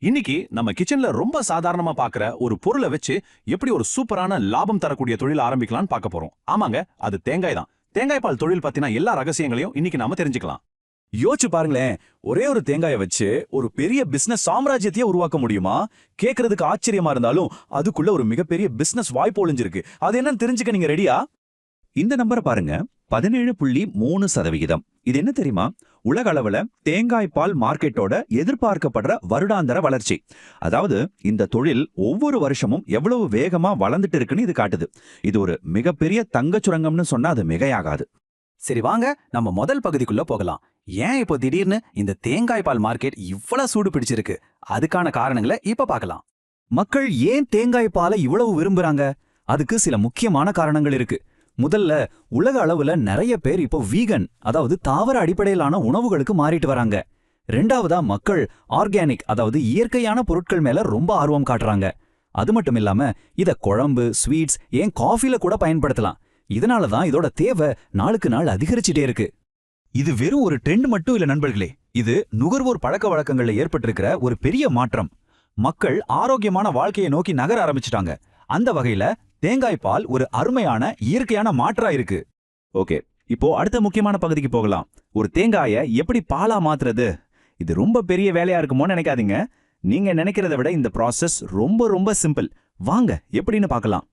இன்னைக்கு நம்ம கிச்சன்ல ரொம்ப சாதாரணமா பாக்குற ஒரு பொருளை வச்சு எப்படி ஒரு சூப்பரான லாபம் தரக்கூடிய தொழில் ஆரம்பிக்கலாம்னு பார்க்க போறோம். ஆமாங்க, அது தேங்காய் தான். தேங்காய் பால் தொழில் பத்தின எல்லா ரகசியங்களையும் இன்னைக்கு நாம தெரிஞ்சுக்கலாம். யோசிச்சு பாருங்களேன், ஒரே ஒரு தேங்காயை வச்சு ஒரு பெரிய பிசினஸ் சாம்ராஜ்யத்தையே உருவாக்க முடியுமா? கேட்கறதுக்கு ஆச்சரியமா இருந்தாலும் அதுக்குள்ள ஒரு மிகப்பெரிய பிசினஸ் வாய்ப்பு ஒளிஞ்சிருக்கு. அது என்னன்னு தெரிஞ்சுக்க நீங்க ரெடியா? இந்த நம்பரை பாருங்க, 17.3%. இது என்ன தெரியுமா? உலக அளவுல தேங்காய் பால் மார்க்கெட்டோட எதிர்பார்க்கப்படுற வருடாந்திர வளர்ச்சி. அதாவது இந்த தொழில் ஒவ்வொரு வருஷமும் எவ்வளவு வேகமா வளர்ந்துட்டு இருக்குன்னு இது காட்டுது. இது ஒரு மிகப்பெரிய தங்க சுரங்கம்னு சொன்னா அது மிகையாகாது. சரி வாங்க, நம்ம முதல் பகுதிக்குள்ள போகலாம். ஏன் இப்போ திடீர்னு இந்த தேங்காய் பால் மார்க்கெட் இவ்வளவு சூடு பிடிச்சிருக்கு? அதுக்கான காரணங்களை இப்ப பார்க்கலாம். மக்கள் ஏன் தேங்காய் பாலை இவ்வளவு விரும்புறாங்க? அதுக்கு சில முக்கியமான காரணங்கள் இருக்கு. முதல்ல, உலக அளவுல நிறைய பேர் இப்போ வீகன், அதாவது தாவர அடிப்படையிலான உணவுகளுக்கு மாறிட்டு வராங்க. ரெண்டாவதா, மக்கள் ஆர்கானிக், அதாவது இயற்கையான பொருட்கள் மேல ரொம்ப ஆர்வம் காட்டுறாங்க. அது மட்டும் இல்லாம இத குழம்பு, ஸ்வீட்ஸ், ஏன் காஃபில கூட பயன்படுத்தலாம். இதனாலதான் இதோட தேவை நாளுக்கு நாள் அதிகரிச்சுட்டே இருக்கு. இது வெறும் ஒரு ட்ரெண்ட் மட்டும் இல்ல நண்பர்களே, இது நுகர்வோர் பழக்க வழக்கங்கள்ல ஏற்பட்டிருக்கிற ஒரு பெரிய மாற்றம். மக்கள் ஆரோக்கியமான வாழ்க்கையை நோக்கி நகர ஆரம்பிச்சிட்டாங்க. அந்த வகையில தேங்காய் பால் ஒரு அருமையான இயற்கையான மாற்றா இருக்கு. ஓகே, இப்போ அடுத்த முக்கியமான பகுதிக்கு போகலாம். ஒரு தேங்காயை எப்படி பாலா மாத்துறது? இது ரொம்ப பெரிய வேலையா இருக்குமோன்னு நினைக்காதீங்க. நீங்க நினைக்கிறத விட இந்த ப்ராசஸ் ரொம்ப ரொம்ப சிம்பிள். வாங்க எப்படின்னு பார்க்கலாம்.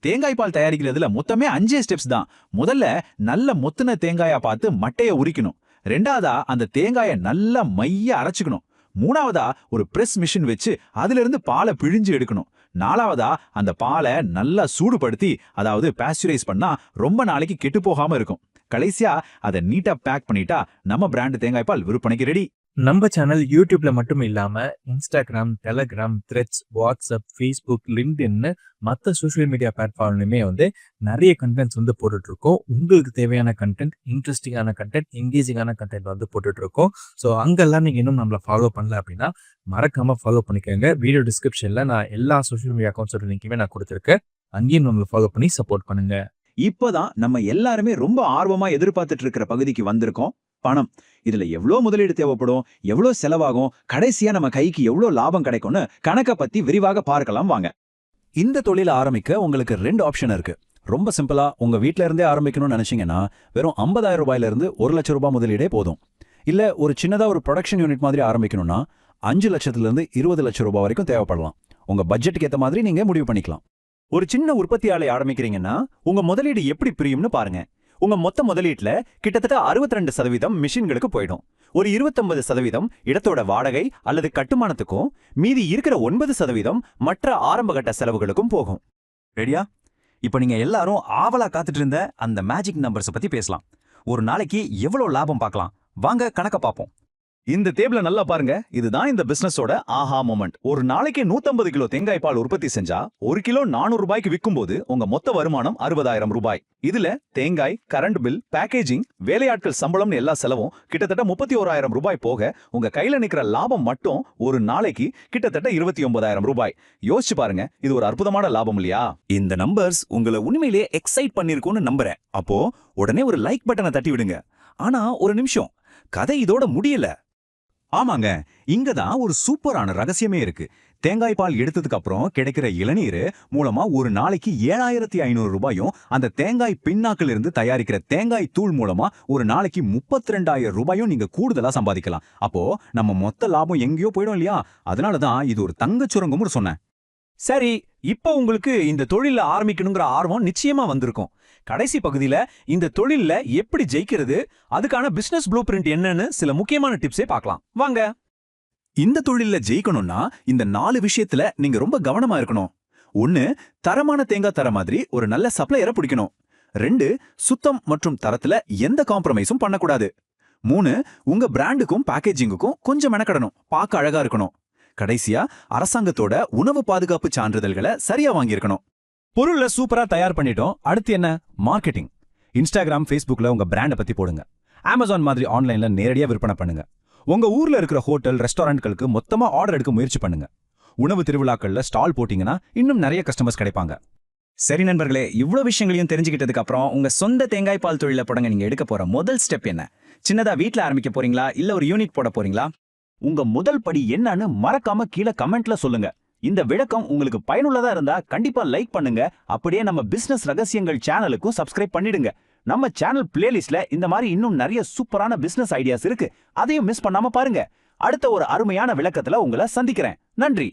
தேங்காய் பால் தயாரிக்கிறதுல மொத்தமே 5 ஸ்டெப்ஸ் தான். முதல்ல நல்ல முத்துன தேங்காயா பார்த்து மட்டைய உரிக்கணும். ரெண்டாவதா அந்த தேங்காயை நல்லா மைய அரைச்சுக்கணும். மூணாவதா ஒரு பிரஸ் மிஷின் வச்சு அதுல இருந்து பாலை பிழிஞ்சு எடுக்கணும். நாலாவதா அந்த பாலை நல்லா சூடுபடுத்தி, அதாவது பாஸ்டுரைஸ் பண்ணா ரொம்ப நாளைக்கு கெட்டு போகாம இருக்கும். கடைசியா அதை நீட்டா பேக் பண்ணிட்டா நம்ம பிராண்ட் தேங்காய் பால் விற்பனைக்கு ரெடி. நம்ம சேனல் யூடியூப்ல மட்டும் இல்லாம Instagram, Telegram, Threads, WhatsApp, Facebook, லிங்க்டின்னு மற்ற சோஷியல் மீடியா பிளாட்ஃபார்ம்லையுமே நிறைய கண்டென்ட்ஸ் போட்டுட்டு இருக்கோம். உங்களுக்கு தேவையான கண்டென்ட், இன்ட்ரெஸ்டிங்கான கண்டென்ட், எங்கேஜிங்கான கண்டென்ட் போட்டுட்டு இருக்கோம். ஸோ அங்கெல்லாம் நீங்க இன்னும் நம்மளை ஃபாலோ பண்ணல அப்படின்னா மறக்காம ஃபாலோ பண்ணிக்கோங்க. வீடியோ டிஸ்கிரிப்ஷன்ல நான் எல்லா சோஷியல் மீடியா அக்கௌண்ட்ஸோட லிங்க்குமே நான் கொடுத்துருக்கேன். அங்கேயும் நம்மளை ஃபாலோ பண்ணி சப்போர்ட் பண்ணுங்க. இப்பதான் நம்ம எல்லாருமே ரொம்ப ஆர்வமா எதிர்பார்த்துட்டு இருக்கிற பகுதிக்கு வந்திருக்கோம். பணம். இதுல எவ்வளவு முதலீடு தேவைப்படும், எவ்வளவு செலவாகும், கடைசியா நம்ம கைக்கு எவ்வளவு லாபம் கிடைக்கும்னு கணக்கை பத்தி விரிவாக பார்க்கலாம் வாங்க. இந்த தொழில ஆரம்பிக்க உங்களுக்கு 2 ஆப்ஷன் இருக்கு. ரொம்ப சிம்பிளா, உங்க வீட்ல இருந்தே ஆரம்பிக்கணும்னு நினைச்சீங்கன்னா வெறும் 50,000 ரூபாயில இருந்து 1 லட்சம் ரூபாய் முதலீடே போதும். இல்ல ஒரு சின்னதா ஒரு ப்ரொடக்ஷன் யூனிட் மாதிரி ஆரம்பிக்கணும்னா 5 லட்சத்துல இருந்து 20 லட்சம் ரூபாய் வரைக்கும் தேவைப்படலாம். உங்க பட்ஜெட்டுக்கு ஏத்த மாதிரி நீங்க முடிவு பண்ணிக்கலாம். ஒரு சின்ன உற்பத்தி ஆலை ஆரம்பிக்கிறீங்கன்னா உங்க முதலீடு எப்படி பிரியும்னு பாருங்க. உங்க மொத்த முதலீட்டுல கிட்டத்தட்ட 62% மிஷின்களுக்கு போயிடும். ஒரு 29% இடத்தோட வாடகை அல்லது கட்டுமானத்துக்கும், மீதி இருக்கிற 9% மற்ற ஆரம்பகட்ட செலவுகளுக்கும் போகும். ரெடியா? இப்ப நீங்க எல்லாரும் ஆவலா காத்துட்டு இருந்த அந்த மேஜிக் நம்பர்ஸ் பத்தி பேசலாம். ஒரு நாளைக்கு எவ்வளவு லாபம் பார்க்கலாம் வாங்க, கணக்க பார்ப்போம். இந்த டேபிள நல்லா பாருங்க. இதுதான் இந்த பிசினஸோட ஆஹா மொமெண்ட். ஒரு நாளைக்கு 150 கிலோ தேங்காய் பால் உற்பத்தி செஞ்சா 1 கிலோ 400 ரூபாய்க்கு விற்கும் போது உங்க மொத்த வருமானம் 60,000 ரூபாய். இதுல தேங்காய், கரண்ட் பில், பேக்கேஜிங், வேலையாட்கள் சம்பளம்னு எல்லா செலவும் கிட்டத்தட்ட 31,000 ரூபாய் போக உங்க கையில நிக்கிற லாபம் மட்டும் ஒரு நாளைக்கு கிட்டத்தட்ட 29,000 ரூபாய். யோசிச்சு பாருங்க, இது ஒரு அற்புதமான லாபம் இல்லையா? இந்த நம்பர்ஸ் உங்களை உண்மையிலேயே எக்ஸைட் பண்ணிருக்கும்னு நம்புறேன். அப்போ உடனே ஒரு லைக் பட்டனை தட்டி விடுங்க. ஆனா ஒரு நிமிஷம், கதை இதோட முடியல. ஆமாங்க, இங்கதான் ஒரு சூப்பரான ரகசியமே இருக்கு. தேங்காய் பால் எடுத்ததுக்கு அப்புறம் கிடைக்கிற இளநீர் மூலமா ஒரு நாளைக்கு 7,500 ரூபாயும், அந்த தேங்காய் பின்னாக்கில் இருந்து தயாரிக்கிற தேங்காய் தூள் மூலமா ஒரு நாளைக்கு 32,000 ரூபாயும் நீங்க கூடுதலா சம்பாதிக்கலாம். அப்போ நம்ம மொத்த லாபம் எங்கேயோ போயிடும் இல்லையா? அதனாலதான் இது ஒரு தங்கச் சுரங்கம்னு சொன்னேன். சரி, இப்ப உங்களுக்கு இந்த தொழில ஆரம்பிக்கணுங்கிற ஆர்வம் நிச்சயமா வந்திருக்கும். கடைசி பகுதியில இந்த தொழில்ல எப்படி ஜெயிக்கிறது, அதுக்கான பிசினஸ் ப்ளூ பிரிண்ட் என்னன்னு சில முக்கியமான டிப்ஸே பார்க்கலாம் வாங்க. இந்த தொழில்ல ஜெயிக்கணும்னா இந்த 4 விஷயத்துல நீங்க ரொம்ப கவனமா இருக்கணும். 1, தரமான தேங்காய் தர மாதிரி ஒரு நல்ல சப்ளையரை பிடிக்கணும். 2, சுத்தம் மற்றும் தரத்துல எந்த காம்ப்ரமைஸும் பண்ணக்கூடாது. 3, உங்க பிராண்டுக்கும் பேக்கேஜிங்குக்கும் கொஞ்சம் மெனக்கடணும், பார்க்க அழகா இருக்கணும். கடைசியா, அரசாங்கத்தோட உணவு பாதுகாப்பு சான்றிதழ்களை சரியா வாங்கியிருக்கணும். பொருளை சூப்பரா தயார் பண்ணிட்டோம். அடுத்து என்ன? மார்க்கெட்டிங். இன்ஸ்டாகிராம், ஃபேஸ்புக்ல உங்க பிராண்டை பத்தி போடுங்க. அமேசான் மாதிரி ஆன்லைன்ல நேரடியா விற்பனை பண்ணுங்க. உங்க ஊர்ல இருக்கிற ஹோட்டல், ரெஸ்டாரண்ட்களுக்கு மொத்தமா ஆர்டர் எடுக்க முயற்சி பண்ணுங்க. உணவு திருவிழாக்கள்ல ஸ்டால் போட்டீங்கன்னா இன்னும் நிறைய கஸ்டமர்ஸ் கிடைப்பாங்க. சரி நண்பர்களே, இவ்வளவு விஷயங்களையும் தெரிஞ்சுக்கிட்டதுக்கு அப்புறம் உங்க சொந்த தேங்காய் பால் தொழில தொடங்க நீங்க எடுக்க போற முதல் ஸ்டெப் என்ன? சின்னதா வீட்ல ஆரம்பிக்க போறீங்களா, இல்ல ஒரு யூனிட் போட போறீங்களா? உங்க முதல் படி என்னன்னு மறக்காம கீழே கமெண்ட்ல சொல்லுங்க. இந்த விளக்கம் உங்களுக்கு பயனுள்ளதா இருந்தா கண்டிப்பா லைக் பண்ணுங்க. அப்படியே நம்ம பிசினஸ் ரகசியங்கள் சேனலுக்கும் சப்ஸ்கிரைப் பண்ணிடுங்க. நம்ம சேனல் பிளேலிஸ்ட்ல இந்த மாதிரி இன்னும் நிறைய சூப்பரான பிசினஸ் ஐடியாஸ் இருக்கு. அதையும் மிஸ் பண்ணாம பாருங்க. அடுத்த ஒரு அருமையான விளக்கத்துல உங்களை சந்திக்கிறேன். நன்றி.